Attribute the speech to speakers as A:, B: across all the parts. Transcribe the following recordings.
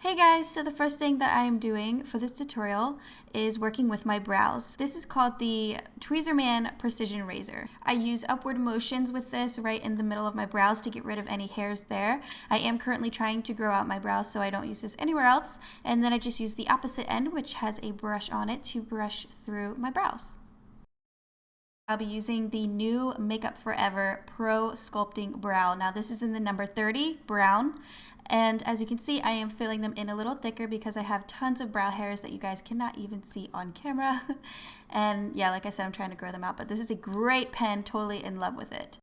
A: Hey guys, so the first thing that I am doing for this tutorial is working with my brows. This is called the Tweezerman Precision Razor. I use upward motions with this right in the middle of my brows to get rid of any hairs there. I am currently trying to grow out my brows, so I don't use this anywhere else. And then I just use the opposite end, which has a brush on it, to brush through my brows. I'll be using the new Makeup Forever Pro Sculpting Brow. Now this is in the number 30 brown, and as you can see I am filling them in a little thicker because I have tons of brow hairs that you guys cannot even see on camera. And yeah, like I said, I'm trying to grow them out, but this is a great pen, totally in love with it.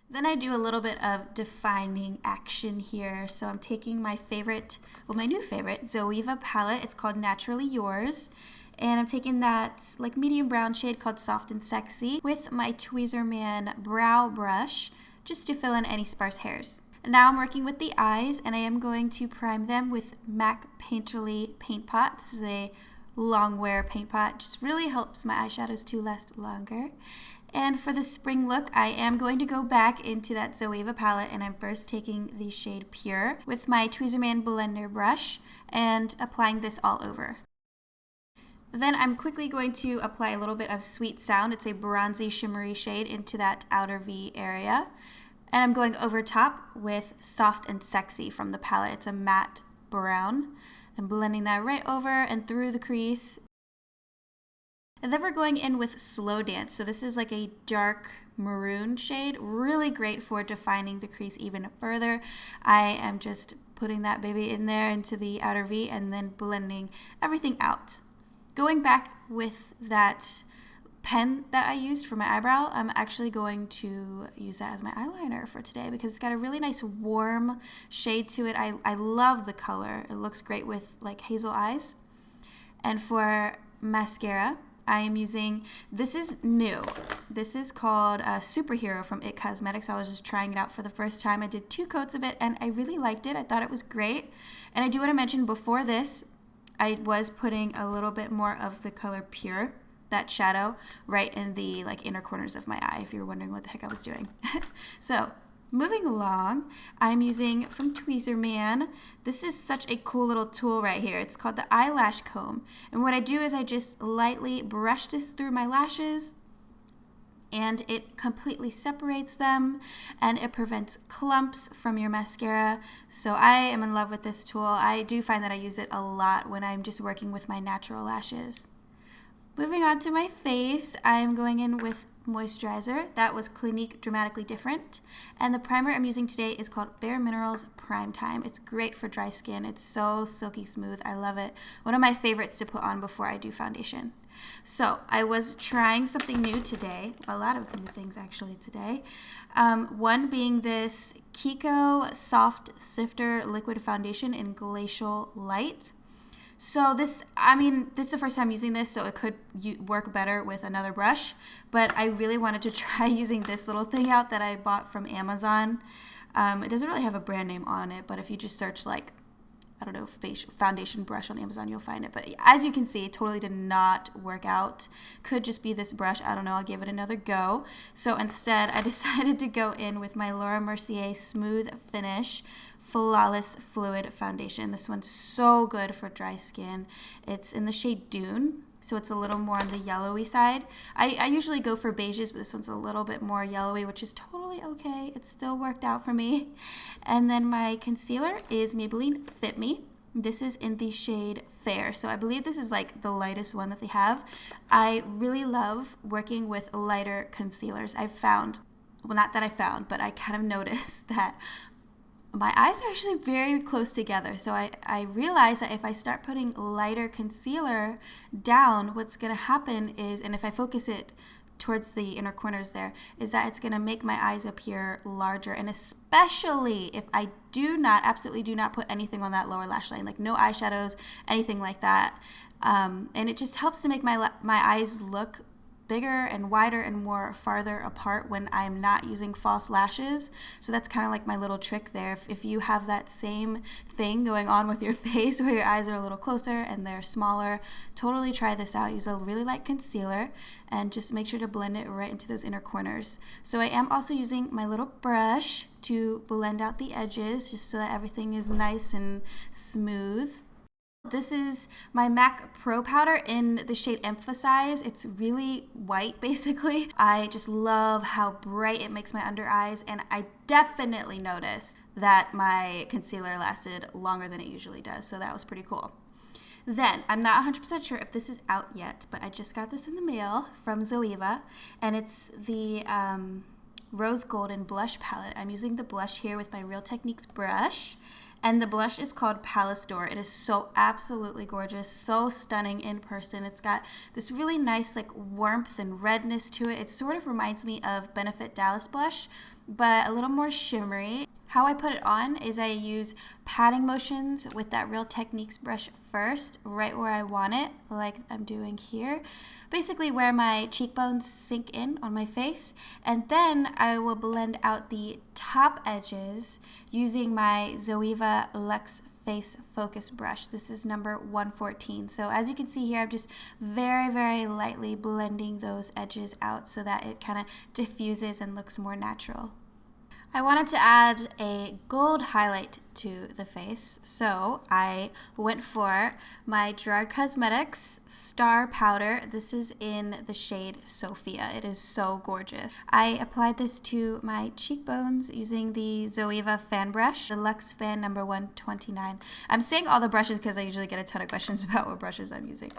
A: Then I do a little bit of defining action here. So I'm taking my favorite, well, my new favorite Zoeva palette. It's called Naturally Yours. And I'm taking that like medium brown shade called Soft and Sexy with my Tweezerman brow brush just to fill in any sparse hairs. And now I'm working with the eyes, and I am going to prime them with MAC Painterly Paint Pot. This is a long wear paint pot. Just really helps my eyeshadows to last longer. And for the spring look, I am going to go back into that Zoeva palette, and I'm first taking the shade Pure with my Tweezerman blender brush and applying this all over. Then I'm quickly going to apply a little bit of Sweet Sound. It's a bronzy shimmery shade into that outer V area. And I'm going over top with Soft and Sexy from the palette. It's a matte brown. I'm blending that right over and through the crease. And then we're going in with Slow Dance. So this is like a dark maroon shade, really great for defining the crease even further. I am just putting that baby in there into the outer V and then blending everything out. Going back with that pen that I used for my eyebrow, I'm actually going to use that as my eyeliner for today because it's got a really nice warm shade to it. I love the color. It looks great with like hazel eyes. And for mascara, I am using, this is new. This is called Superhero from It Cosmetics. I was just trying it out for the first time. I did 2 coats of it and I really liked it. I thought it was great. And I do want to mention before this, I was putting a little bit more of the color Pure, that shadow, right in the like inner corners of my eye, if you were wondering what the heck I was doing. So moving along, I'm using from Tweezerman. This is such a cool little tool right here. It's called the eyelash comb. And what I do is I just lightly brush this through my lashes, and it completely separates them and it prevents clumps from your mascara. So I am in love with this tool. I do find that I use it a lot when I'm just working with my natural lashes. Moving on to my face, I'm going in with moisturizer. That was Clinique Dramatically Different. And the primer I'm using today is called Bare Minerals Prime Time. It's great for dry skin. It's so silky smooth. I love it. One of my favorites to put on before I do foundation. So I was trying something new today, a lot of new things actually today. One being this Kiko Soft Sifter Liquid Foundation in Glacial Light. So this is the first time using this, so it could work better with another brush, but I really wanted to try using this little thing out that I bought from Amazon. It doesn't really have a brand name on it, but if you just search like, I don't know, foundation brush on Amazon, you'll find it. But as you can see, it totally did not work out. Could just be this brush. I don't know. I'll give it another go. So instead, I decided to go in with my Laura Mercier Smooth Finish Flawless Fluid Foundation. This one's so good for dry skin. It's in the shade Dune, so it's a little more on the yellowy side. I usually go for beiges, but this one's a little bit more yellowy, which is totally okay. It still worked out for me. And then my concealer is Maybelline Fit Me. This is in the shade Fair, so I believe this is like the lightest one that they have. I really love working with lighter concealers. I've found, well, not that I found, but I kind of noticed that my eyes are actually very close together. So I realized that if I start putting lighter concealer down, what's going to happen is, and if I focus it towards the inner corners there, is that it's going to make my eyes appear larger. And especially if I absolutely do not put anything on that lower lash line, like no eyeshadows, anything like that. And it just helps to make my eyes look bigger and wider and more farther apart when I'm not using false lashes. So that's kind of like my little trick there. If you have that same thing going on with your face where your eyes are a little closer and they're smaller, totally try this out. Use a really light concealer and just make sure to blend it right into those inner corners. So I am also using my little brush to blend out the edges just so that everything is nice and smooth. This is my MAC Pro Powder in the shade Emphasize. It's really white basically. I just love how bright it makes my under eyes, and I definitely noticed that my concealer lasted longer than it usually does, so that was pretty cool. Then, I'm not 100% sure if this is out yet, but I just got this in the mail from Zoeva, and it's the Rose Golden Blush Palette. I'm using the blush here with my Real Techniques brush. And the blush is called Palace Door. It is so absolutely gorgeous, so stunning in person. It's got this really nice like warmth and redness to it. It sort of reminds me of Benefit Dallas blush, but a little more shimmery. How I put it on is I use patting motions with that Real Techniques brush first, right where I want it, like I'm doing here. Basically where my cheekbones sink in on my face, and then I will blend out the top edges using my Zoeva Luxe Face Focus brush. This is number 114. So as you can see here, I'm just very, very lightly blending those edges out so that it kind of diffuses and looks more natural. I wanted to add a gold highlight to the face, so I went for my Gerard Cosmetics Star Powder. This is in the shade Sophia. It is so gorgeous. I applied this to my cheekbones using the Zoeva fan brush, the Luxe Fan number 129. I'm saying all the brushes because I usually get a ton of questions about what brushes I'm using.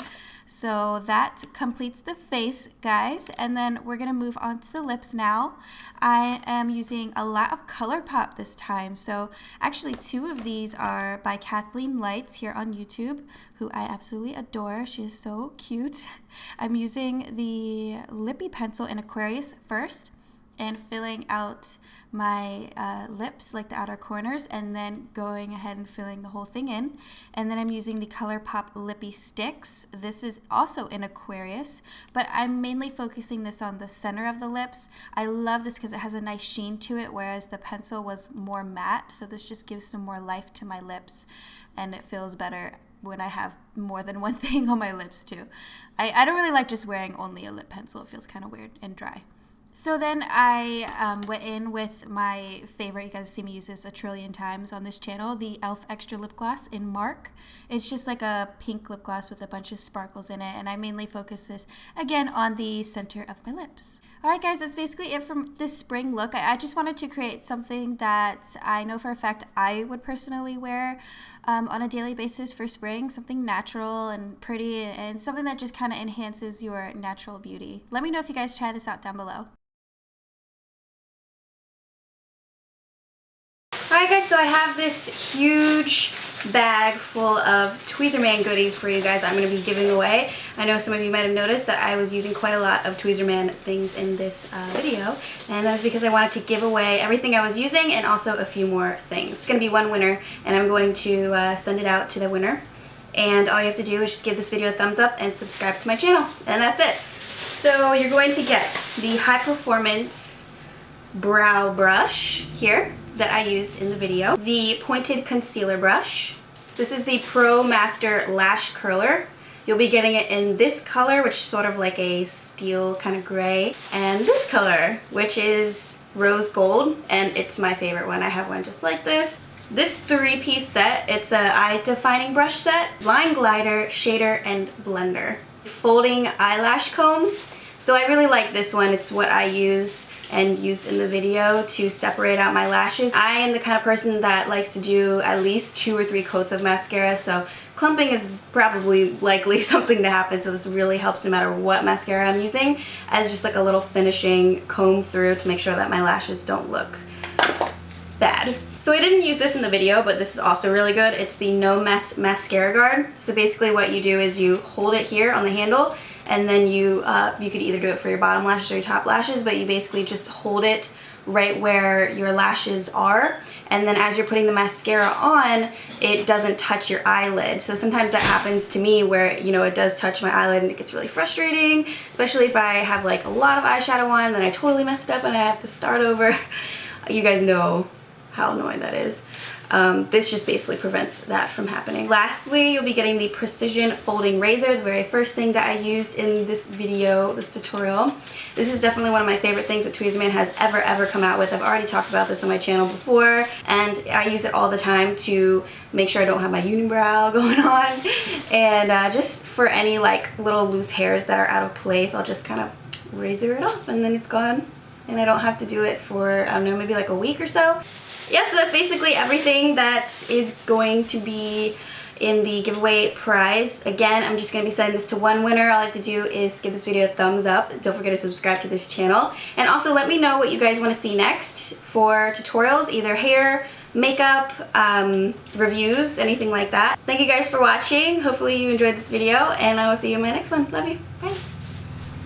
A: So that completes the face, guys, and then we're gonna move on to the lips now. I am using a lot of ColourPop this time, so actually 2 of these are by Kathleen Lights here on YouTube, who I absolutely adore. She is so cute. I'm using the Lippie pencil in Aquarius first and filling out my lips, like the outer corners, and then going ahead and filling the whole thing in. And then I'm using the ColourPop Lippie Stix. This is also in Aquarius, but I'm mainly focusing this on the center of the lips. I love this because it has a nice sheen to it, whereas the pencil was more matte, so this just gives some more life to my lips, and it feels better when I have more than one thing on my lips too. I don't really like just wearing only a lip pencil. It feels kind of weird and dry. So then I went in with my favorite, you guys see me use this a trillion times on this channel, the e.l.f. Extra Lip Gloss in Mark. It's just like a pink lip gloss with a bunch of sparkles in it, and I mainly focus this, again, on the center of my lips. Alright guys, that's basically it from this spring look. I just wanted to create something that I know for a fact I would personally wear on a daily basis for spring, something natural and pretty, and something that just kind of enhances your natural beauty. Let me know if you guys try this out down below. Alright guys, so I have this huge bag full of Tweezerman goodies for you guys I'm going to be giving away. I know some of you might have noticed that I was using quite a lot of Tweezerman things in this video, and that's because I wanted to give away everything I was using and also a few more things. It's going to be one winner, and I'm going to send it out to the winner, and all you have to do is just give this video a thumbs up and subscribe to my channel, and that's it. So you're going to get the High Performance Brow Brush here that I used in the video, the pointed concealer brush. This is the Pro Master Lash Curler. You'll be getting it in this color, which is sort of like a steel kind of gray, and this color, which is rose gold, and it's my favorite one. I have one just like this. This 3-piece set, it's a eye defining brush set, line glider, shader, and blender. Folding eyelash comb. So I really like this one. It's what I use and used in the video to separate out my lashes. I am the kind of person that likes to do at least 2 or 3 coats of mascara, so clumping is probably likely something to happen, so this really helps no matter what mascara I'm using, as just like a little finishing comb through to make sure that my lashes don't look bad. So I didn't use this in the video, but this is also really good. It's the No Mess Mascara Guard. So basically what you do is you hold it here on the handle, and then you could either do it for your bottom lashes or your top lashes, but you basically just hold it right where your lashes are, and then as you're putting the mascara on, it doesn't touch your eyelid. So sometimes that happens to me where, you know, it does touch my eyelid and it gets really frustrating, especially if I have like a lot of eyeshadow on, then I totally messed up and I have to start over. You guys know how annoying that is. This just basically prevents that from happening. Lastly, you'll be getting the precision folding razor, the very first thing that I used in this video, this tutorial. This is definitely one of my favorite things that Tweezerman has ever come out with. I've already talked about this on my channel before, and I use it all the time to make sure I don't have my unibrow going on, and just for any like little loose hairs that are out of place, I'll just kind of razor it off and then it's gone, and I don't have to do it for, I don't know, maybe like a week or so. Yeah, so that's basically everything that is going to be in the giveaway prize. Again, I'm just going to be sending this to one winner. All I have to do is give this video a thumbs up. Don't forget to subscribe to this channel. And also let me know what you guys want to see next for tutorials, either hair, makeup, reviews, anything like that. Thank you guys for watching. Hopefully you enjoyed this video, and I will see you in my next one. Love you. Bye.